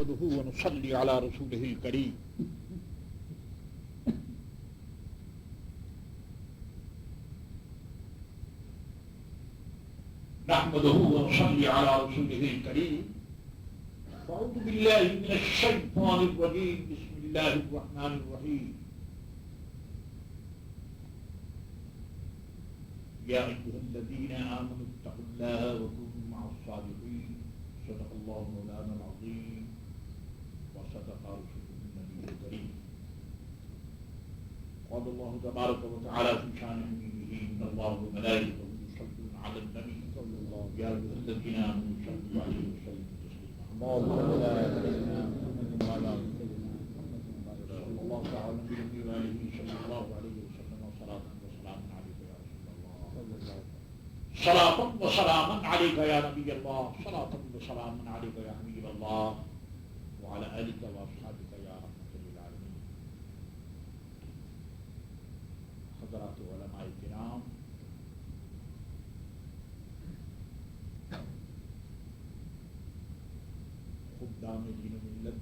نحمده ونصلي على رسوله الكريم نحمده ونصلي على رسوله الكريم أعوذ بالله من الشيطان الرجيم بسم الله الرحمن الرحيم يا أيها الذين آمنوا اتقوا الله وكونوا مع الصادقين صدق الله مولانا العظيم وصدق رسوله النبي الكريم قال الله تبارك وتعالى في شأن حبيبه إن الله وملائكته يصلون على النبي يا أيها الذين آمنوا صلوا عليه وسلموا تسليما اللهم صل على سيدنا محمد وعلى آل سيدنا محمد صلى الله تعالى عليه وآله صلى الله عليه وسلم صلاة وسلام عليك يا رسول الله صلاة وسلام عليك يا نبي الله صلاة وسلام عليك يا حبيب الله وعلى آلك وأصحابك يا رحمة للعالمين حضرات علماء الكرام خدام دین و ملت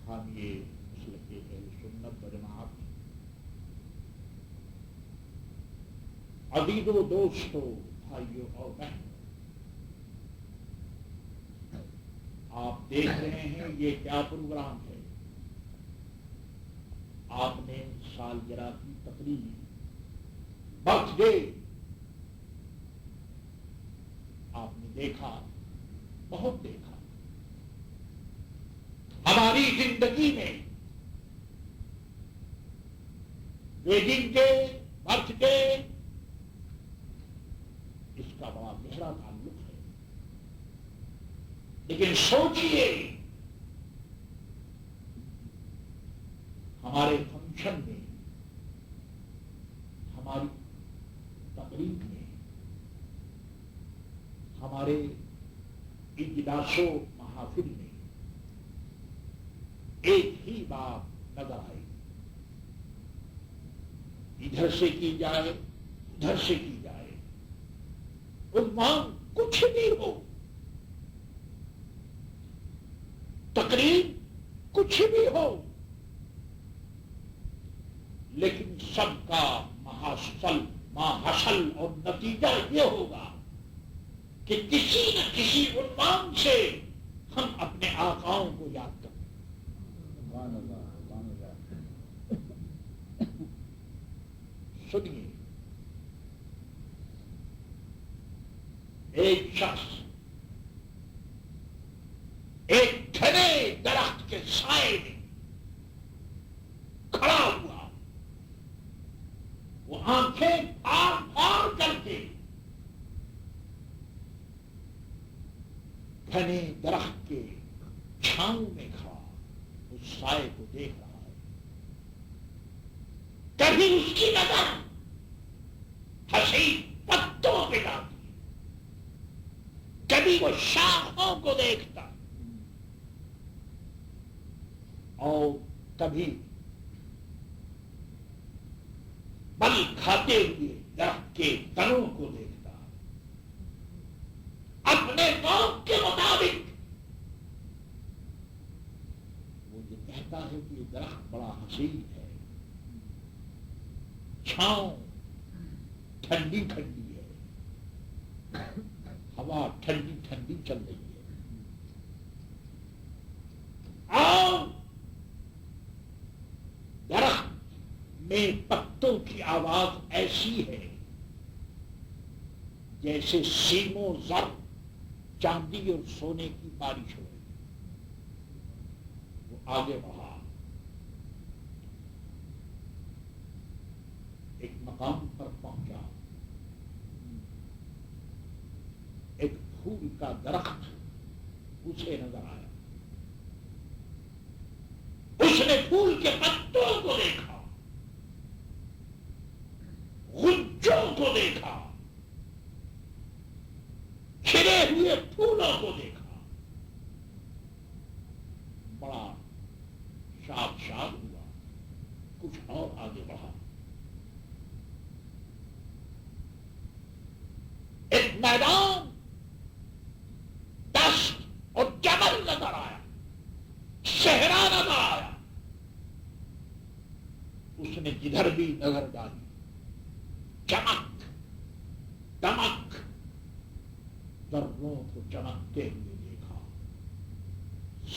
حامی مسلک اہل سنت و جماعت عزیز و دوستو بھائیو اور بہنوں آپ دیکھ رہے ہیں یہ کیا پروگرام ہے آپ نے سالگرہ کی تقریب برتھ ڈے آپ نے دیکھا بہت دیکھا ہماری زندگی میں ویڈنگ ڈے برتھ ڈے اس کا بڑا گہرا تعلق ہے لیکن سوچئے ہمارے فنکشن میں ہماری تقریب میں ہمارے اجلاس و محافل میں ایک ہی بات نظر آئی ادھر سے کی جائے ادھر سے کی جائے عنوان کچھ بھی ہو تقریب کچھ بھی ہو لیکن سب کا محاصل اور نتیجہ یہ ہوگا کہ کسی نہ کسی عنوان سے ہم اپنے آقاؤں کو یاد کریں سنیے ایک شخص ایک گھنے درخت کے سائے میں کھڑا ہوا وہ آنکھیں پھاڑ پھاڑ کر کے گھنے درخت کے چھاؤں میں کھڑا اس سائے کو دیکھ رہا ہے کبھی اس کی نظر حسین پتوں پہ جاتی ہے کبھی وہ شاخوں کو دیکھتا اور کبھی بل کھاتے ہوئے درخت کے تنوں کو دیکھتا اپنے موت کے مطابق وہ یہ کہتا ہے کہ یہ درخت بڑا حسین ہے چھاؤں ٹھنڈی ٹھنڈی ہے ہوا ٹھنڈی ٹھنڈی چل رہی ہے اور درخت میں پتوں کی آواز ایسی ہے جیسے سیم و زر چاندی اور سونے کی بارش ہو رہی وہ آگے بڑھا ایک مقام پر پہنچا ایک پھول کا درخت اسے نظر آیا اس نے پھول کے پتوں کو دیکھا غنچوں کو دیکھا کھلے ہوئے پھولوں کو دیکھا بڑا شاد ہوا کچھ اور آگے بڑھا ایک میدان دست ادھر بھی نظر ڈالی، چمک دمک، ذروں کو چمکتے ہوئے دیکھا،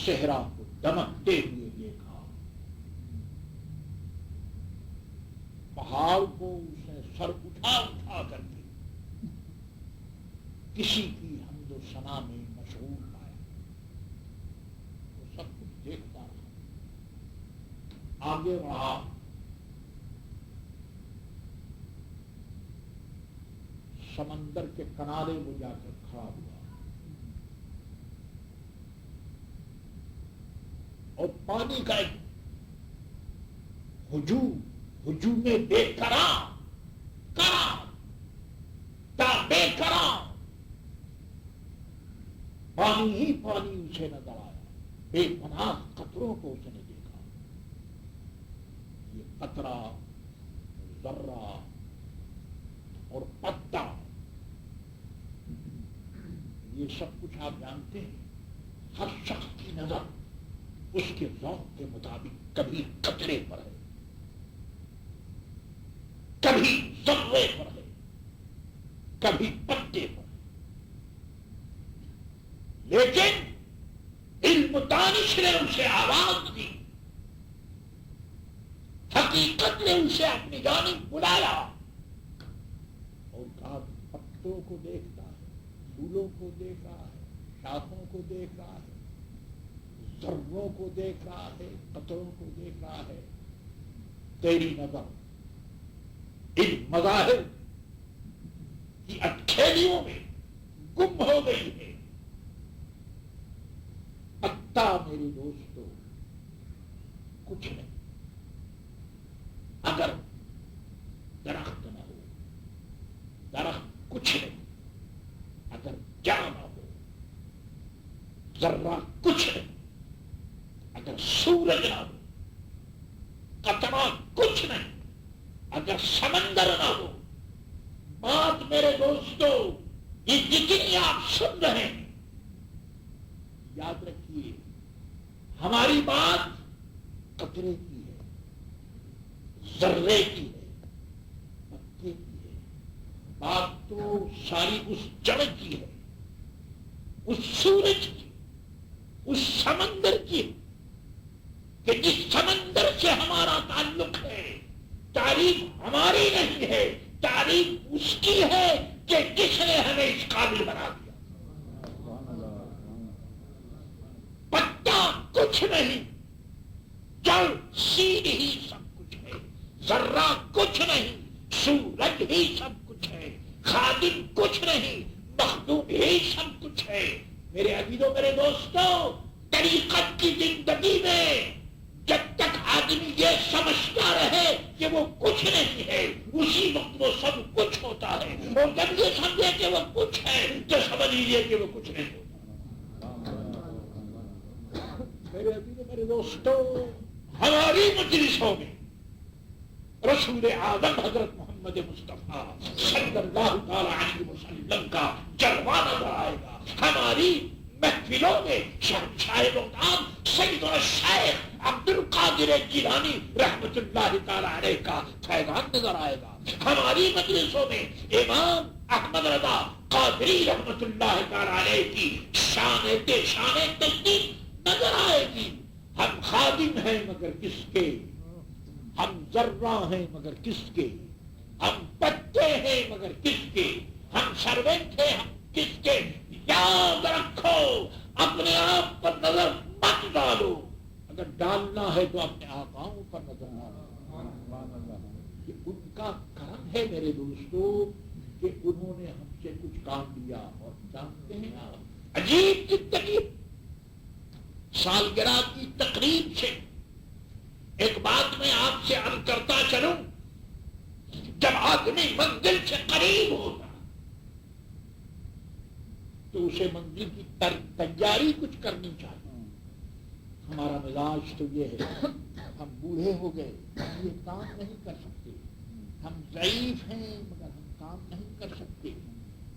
صحرا کو دمکتے ہوئے دیکھا، پہاڑ کو اس نے سر اٹھا اٹھا کر کے کسی کی حمد و ثنا میں مشغول پایا، وہ سب کچھ دیکھتا رہا، آگے بڑھا، سمندر کے کنارے وہ جا کر کھڑا ہوا اور پانی کا ایک ہجوم بے بے کرام پانی ہی پانی اسے نظر آیا، بے پناہ قطروں کو اس نے دیکھا، یہ قطرہ، ذرہ اور پتا، یہ سب کچھ آپ جانتے ہیں، ہر شخص کی نظر اس کے ذوق کے مطابق کبھی قطرے پر ہے، کبھی ذرے پر ہے، کبھی پتے پر ہے، لیکن علم دانش نے اسے آواز دی، حقیقت نے اسے اپنی جانب بلایا اور کہا پتوں کو دیکھتا ہے، پھولوں کو دیکھ رہا ہے، شاخوں کو دیکھ رہا ہے، ذروں کو دیکھ رہا ہے، قطروں کو دیکھ رہا ہے، تیری نظر ان مظاہر کی اٹھیلیوں میں گم ہو گئی ہے۔ پتا میرے دوستو کچھ نہیں، اگر درخت نہ ہو، درخت کچھ نہیں، اگر جا نہ ہو، ذرہ کچھ نہیں، اگر سورج نہ ہو، قطرہ کچھ نہیں، اگر سمندر نہ ہو۔ بات میرے دوستو یہ جتنی آپ سن رہے ہیں، یاد رکھیے ہماری بات قطرے کی ہے، ذرے کی ہے، پتے کی ہے، بات تو ساری اس جڑ کی ہے، اس سورج کی، اس سمندر کی، کہ جس سمندر سے ہمارا تعلق ہے۔ تعریف ہماری نہیں ہے، تعریف اس کی ہے کہ جس نے ہمیں اس قابل بنا دیا۔ پتا کچھ نہیں، جڑ سیدھ ہی سب کچھ ہے، ذرہ کچھ نہیں، سورج ہی سب کچھ ہے، خادم کچھ نہیں، مخدوم ہی سب کچھ ہے۔ میرے عزیزوں، میرے دوستوں، طریقت کی زندگی میں جب تک آدمی یہ سمجھتا رہے کہ وہ کچھ نہیں ہے، اسی وقت وہ سب کچھ ہوتا ہے، اور جب یہ سمجھے کہ وہ کچھ ہے تو سمجھ لیجیے کہ وہ کچھ نہیں ہوتا۔ میرے عزیزوں، میرے دوستوں، ہماری مجلسوں میں رسول اعظم حضرت محمد مصطفیٰ صلی اللہ تعالی علیہ وسلم کا جلوہ نظر آئے گا، ہماری محفلوں میں شہنشاہ مقام سیدنا الشیخ عبد القادر جیلانی رحمت اللہ تعالی علیہ کا فیضان نظر آئے گا، ہماری مجلسوں میں امام احمد رضا قادری رحمت اللہ تعالی علیہ کی شان تجدید نظر آئے گی۔ ہم خادم ہیں مگر کس کے، ہم ذرہ ہیں مگر کس کے، ہم پتے ہیں مگر کس کے، ہم سروینٹ ہیں ہم کس کے۔ یاد رکھو، اپنے آپ پر نظر مت ڈالو، اگر ڈالنا ہے تو اپنے آقاؤں پر نظر ڈالو۔ یہ ان کا کرم ہے میرے دوستو کہ انہوں نے ہم سے کچھ کام لیا، اور جانتے ہیں آپ عجیب زندگی سالگرہ کی تقریب سے ایک بات میں آپ سے عرض کرتا چلوں، جب آدمی منزل سے قریب ہوتا تو اسے منزل کی تیاری کچھ کرنی چاہیے۔ ہمارا مزاج تو یہ ہے، ہم بوڑھے ہو گئے، ہم یہ کام نہیں کر سکتے، ہم ضعیف ہیں مگر ہم کام نہیں کر سکتے،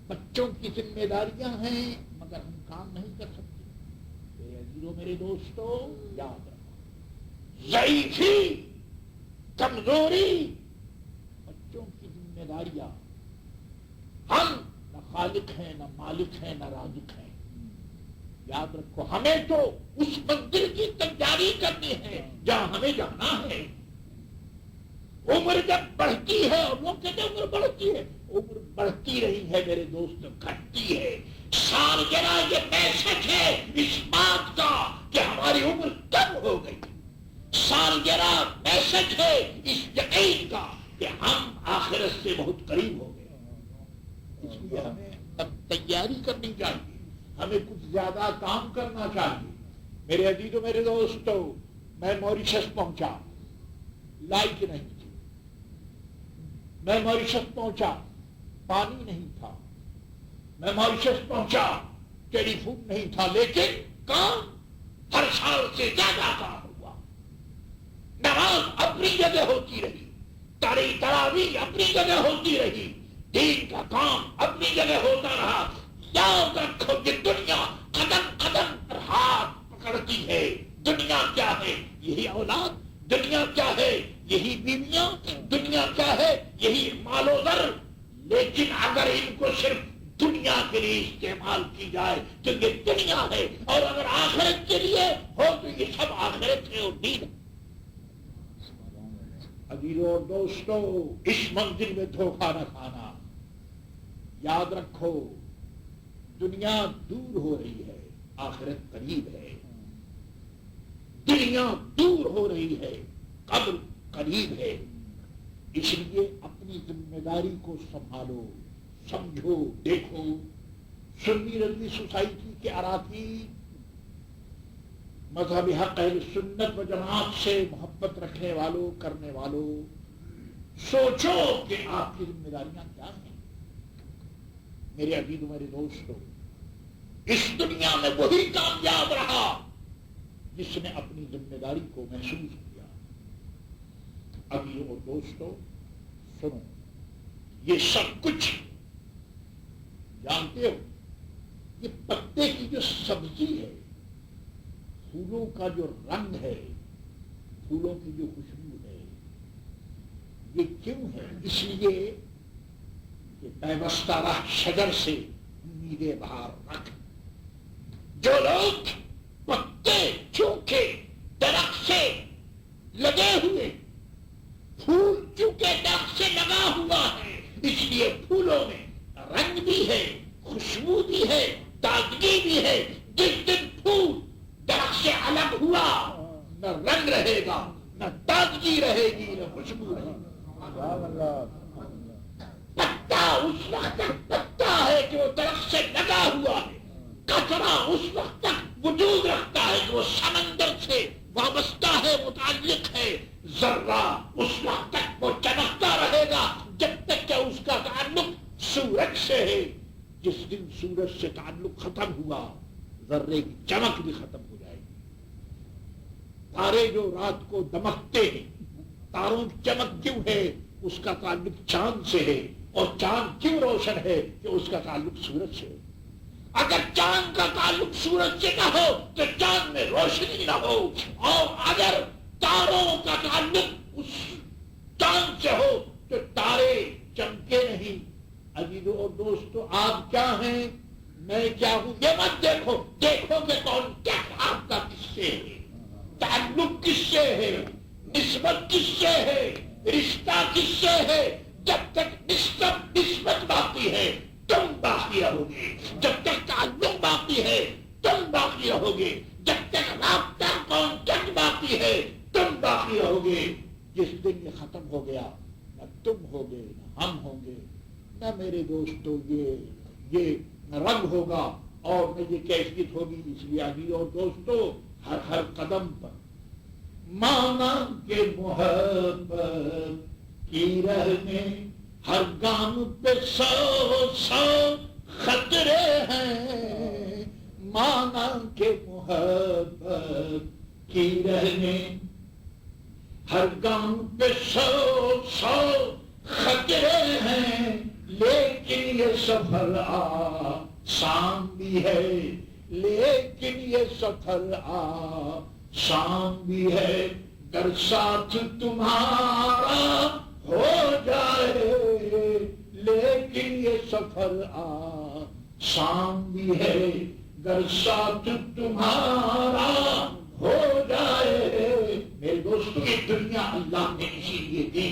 بچوں کی ذمہ داریاں ہیں مگر ہم کام نہیں کر سکتے۔ میرے عزیزوں، میرے دوستوں، یاد رکھو، ضعیفی، کمزوری ذمہ داریاں. ہم نہ خالق ہیں، نہ مالک ہیں، نہ رازق ہیں. یاد رکھو ہمیں تو اس منزل کی تیاری کرنی ہے جہاں ہمیں جانا ہے. عمر جب بڑھتی ہے، اور لوگ کہتے ہیں عمر بڑھتی ہے، عمر بڑھتی رہی ہے میرے دوست، گھٹتی ہے. سالگرہ یہ میسج ہے اس بات کا کہ ہماری عمر کم ہو گئی. سالگرہ میسج ہے اس یقین کا کہ ہم آخرت سے بہت قریب ہو گئے. اس لیے ہمیں اب تیاری کرنی چاہیے، ہمیں کچھ زیادہ کام کرنا چاہیے. میرے عزیزو، میرے دوستو، میں موریشس پہنچا، لائٹ نہیں تھی. میں موریشس پہنچا، پانی نہیں تھا. میں موریشس پہنچا، ٹیلی فون نہیں تھا. لیکن کام ہر سال سے زیادہ کام ہوا. نماز اپنی جگہ ہوتی رہی، تراویح اپنی جگہ ہوتی رہی، دین کا کام اپنی جگہ ہوتا رہا. یاد رکھو کہ دنیا قدم قدم پر ہاتھ پکڑتی ہے. دنیا کیا ہے؟ یہی اولاد. دنیا کیا ہے؟ یہی بیویاں. دنیا کیا ہے؟ یہی مال و زر. لیکن اگر ان کو صرف دنیا کے لیے استعمال کی جائے تو یہ دنیا ہے، اور اگر آخرت کے لیے ہو تو یہ سب آخرت ہے اور دین ہے. عزیزو اور دوستو، اس منزل میں دھوکہ نہ کھانا. یاد رکھو دنیا دور ہو رہی ہے، آخرت قریب ہے. دنیا دور ہو رہی ہے، قبر قریب ہے. اس لیے اپنی ذمہ داری کو سنبھالو، سمجھو. دیکھو سنی رضوی سوسائٹی کے اراکین، مذہب حق اہل سنت و جماعت سے محبت رکھنے والوں، کرنے والوں، سوچو کہ آپ کی ذمہ داریاں کیا ہیں. میرے عزیز، میرے دوستو، اس دنیا میں وہی کامیاب رہا جس نے اپنی ذمہ داری کو محسوس کیا. عزیز اور دوستو سنو، یہ سب کچھ جانتے ہو، یہ پتے کی جو سبزی ہے، پھولوں کا جو رنگ ہے، پھولوں کی جو خوشبو ہے، یہ کیوں ہے؟ اس لیے کہ پیوستہ رہ شجر سے امیدیں بہار رکھ. جو لوگ پتے چونکہ درخت سے لگے ہوئے، پھول چونکہ درخت سے لگا ہوا ہے، اس لیے پھولوں میں رنگ بھی ہے، خوشبو بھی ہے، تازگی بھی ہے. جس دن پھول درخت سے الگ ہوا، نہ رنگ رہے گا، نہ تازگی رہے گی، نہ خوشبو رہے گی. پتا اس وقت تک پتا ہے کہ وہ درخت سے لگا ہوا ہے. کچرا اس وقت تک وجود رکھتا ہے کہ وہ سمندر سے وابستہ ہے، متعلق ہے. ذرہ اس وقت تک وہ چمکتا رہے گا جب تک کہ اس کا تعلق سورج سے ہے. جس دن سورج سے تعلق ختم ہوا، ذرے کی چمک بھی ختم ہو جائے گی. تارے جو رات کو دمکتے ہیں، تاروں کی چمک کیوں ہے؟ اس کا تعلق چاند سے ہے. اور چاند کیوں روشن ہے؟ کہ اس کا تعلق سورج سے ہے. اگر چاند کا تعلق سورج سے نہ ہو تو چاند میں روشنی نہ ہو، اور اگر تاروں کا تعلق اس چاند سے ہو تو تارے چمکے نہیں. عزیزو اور دوستو، آپ کیا ہیں، میں کیا ہوں، یہ مت دیکھو. دیکھو کہ کون کیا آپ کا کس سے ہے، تعلق کس سے ہے، نسبت کس سے ہے، رشتہ کس سے ہے. جب تک نسبت باقی ہے تم باقی رہو گے. جب تک تعلق باقی ہے تم باقی رہو گے. جب تک رابطہ کانٹیکٹ باقی ہے تم باقی رہو گے. جس دن یہ ختم ہو گیا، نہ تم ہوگے، نہ ہم ہوں گے، نہ میرے دوستوں یہ رنگ ہوگا اور نہ یہ کیفیت ہوگی. اس لیے عزیز اور دوستوں، ہر قدم پر مانا کہ محبت کی رہنے، ہر گام پہ 100 خطرے ہیں. مانا کہ محبت کی رہنے، ہر گام پہ 100 خطرے ہیں. لیکن یہ سفر آسان بھی ہے، لیکن یہ سفر آسان بھی ہے. گر ساتھ تمہارا ہو جائے لیکن یہ سفر آسان بھی ہے گر ساتھ تمہارا ہو جائے. میرے دوستوں یہ دنیا اللہ نے اسی لیے دی،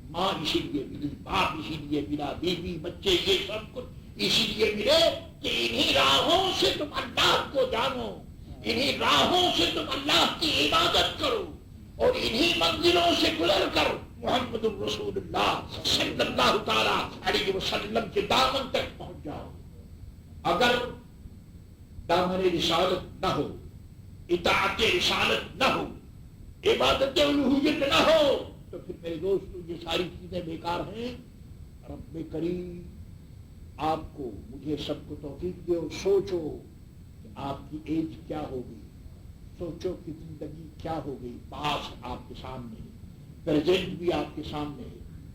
ماں اسی لیے ملی، باپ اسی لیے ملا، بیوی بچے یہ سب کچھ اسی لیے ملے کہ انہی راہوں سے تم اللہ کو جانو، انہی راہوں سے تم اللہ کی عبادت کرو، اور انہی منزلوں سے گزر کر محمد الرسول اللہ صلی اللہ تعالی علیہ وسلم کے دامن تک پہنچ جاؤ. اگر دامن رسالت نہ ہو، اطاعت رسالت نہ ہو، عبادت الوہیت نہ ہو، تو پھر میرے دوستو یہ ساری چیزیں بیکار ہیں. رب کریم آپ کو مجھے سب کو توفیق دے. اور سوچو کہ آپ کی ایج کیا ہوگی، سوچو کہ زندگی کیا ہوگی. پاس آپ کے سامنے، پریزنٹ بھی آپ کے سامنے،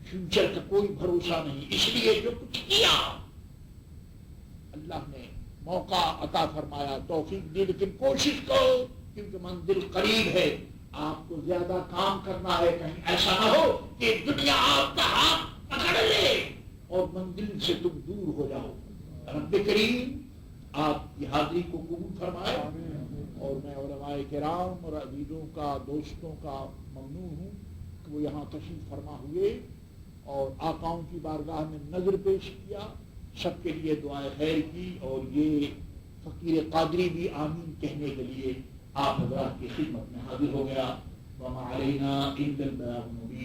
فیوچر کا کوئی بھروسہ نہیں. اس لیے جو کچھ کیا اللہ نے موقع عطا فرمایا، توفیق دی، لیکن کوشش کرو کیونکہ منزل قریب ہے. آپ کو زیادہ کام کرنا ہے، کہیں ایسا نہ ہو کہ دنیا آپ کا ہاتھ پکڑ لے اور منزل سے تم دور ہو جاؤ. رب کریم آپ کی حاضری کو قبول فرمائے. اور میں علماء کرام اور عزیزوں کا، دوستوں کا ممنون ہوں کہ وہ یہاں تشریف فرما ہوئے اور آقاؤں کی بارگاہ میں نظر پیش کیا. سب کے لیے دعائے خیر کی، اور یہ فقیر قادری بھی آمین کہنے کے لیے آپ حضرات کی خدمت میں حاضر ہو گیا. وما علینا الا البلاغ المبین.